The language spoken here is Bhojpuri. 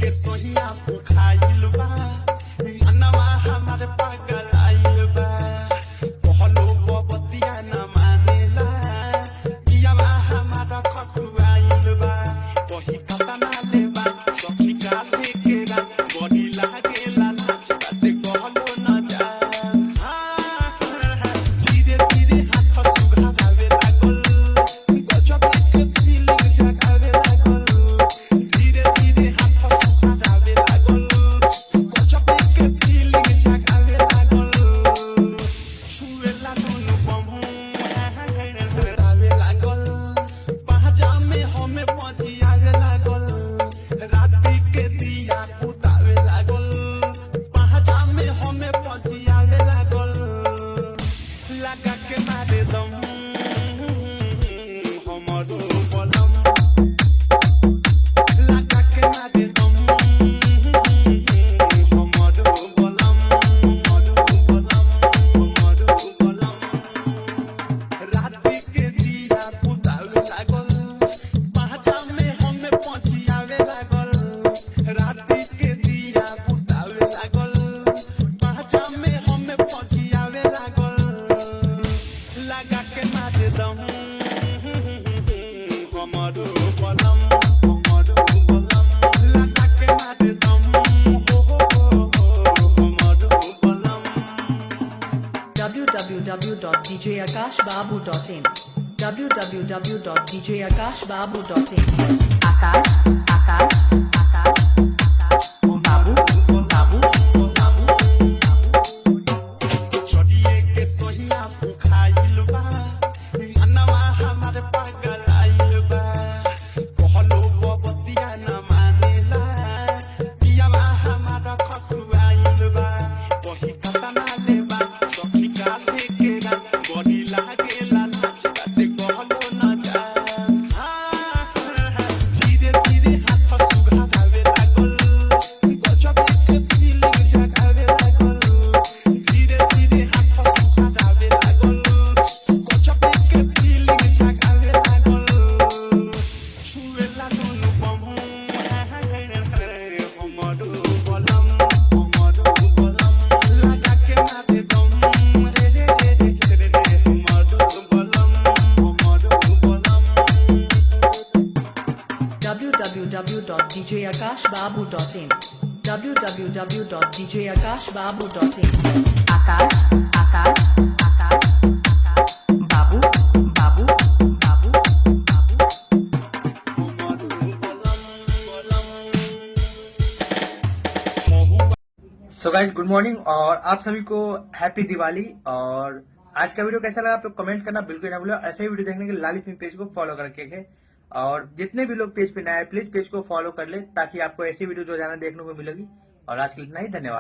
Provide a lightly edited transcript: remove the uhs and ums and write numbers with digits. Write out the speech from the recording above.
के सोहिया भुखाइल बा, मनवा हमार पागल आइल बा। कहलो बबतिया न मानेला, इयावा हमार खखुआइल बा। कही कता ना लेबा सखी काले के रात बड़ी लागेला नाच बाते कहलो न जा। धीरे धीरे हाथ सुघरावे लागल, गजब के फीलिंग जगावे लागल। धीरे धीरे हाथ सुघरावे लागल, गजब के फीलिंग जगावे लागल। छुएला दोनों बहू हरावे लागल, पहजा में हमें पजियावे लागल। राती के दिया बुतावे लागल, पहजा में हमें पजियावे लागल। लगा के मारे दम हमरो बलम, लगा के मारे दम हमरो बलम, हमरो बलम। राती के दिया बुतावे लागल, पहचा में हमें पहुंचियावे लागल। राती के दिया बुतावे लागल, पहचा में हमें पहुंचियावे लागल। लगा के मारे दम हमरो बलम, हमरो बलम। लगा के मारे दम हमरो बलम। www.djakashbabu.in www.djakashbabu.in आकाश आकाश आकाश आकाश बाबू बाबू बाबू। छोड़िए के सोहिया भुखाइल बा, मनवा हमार पागल आइल बा। कहलो बबतिया न मानेला, इयावा हमार खखुआइल बा। कही कता ना लेबा सखी काले के रात बड़ी लागेला नाच बाते कहलो न जा। धीरे धीरे हाथ सुघरावे लागल, गजब के फीलिंग जगावे लागल। धीरे धीरे हाथ सुघरावे लागल, गजब के फीलिंग जगावे लागल। छुएला दोनों बहू हमरो बलम, हमरो बलम। लगा के मारे दम रे रे रे रे रे रे, हमरो बलम, हमरो बलम। www.djakashbabu.in www.djakashbabu.in आकाश आकाश आकाश आकाश बाबू बाबू बाबू बाबू। सो गाइज गुड मॉर्निंग और आप सभी को हैप्पी दिवाली। और आज का वीडियो कैसा लगा आप लोग कमेंट करना बिल्कुल ना भूलें। ऐसे ही वीडियो देखने के लिए लालित में पेज को फॉलो करके रखें और जितने भी लोग पेज पे नए हैं प्लीज पेज को फॉलो कर ले ताकि आपको ऐसी वीडियो जो जाना देखने को मिलेगी। और आज के लिए इतना ही, धन्यवाद।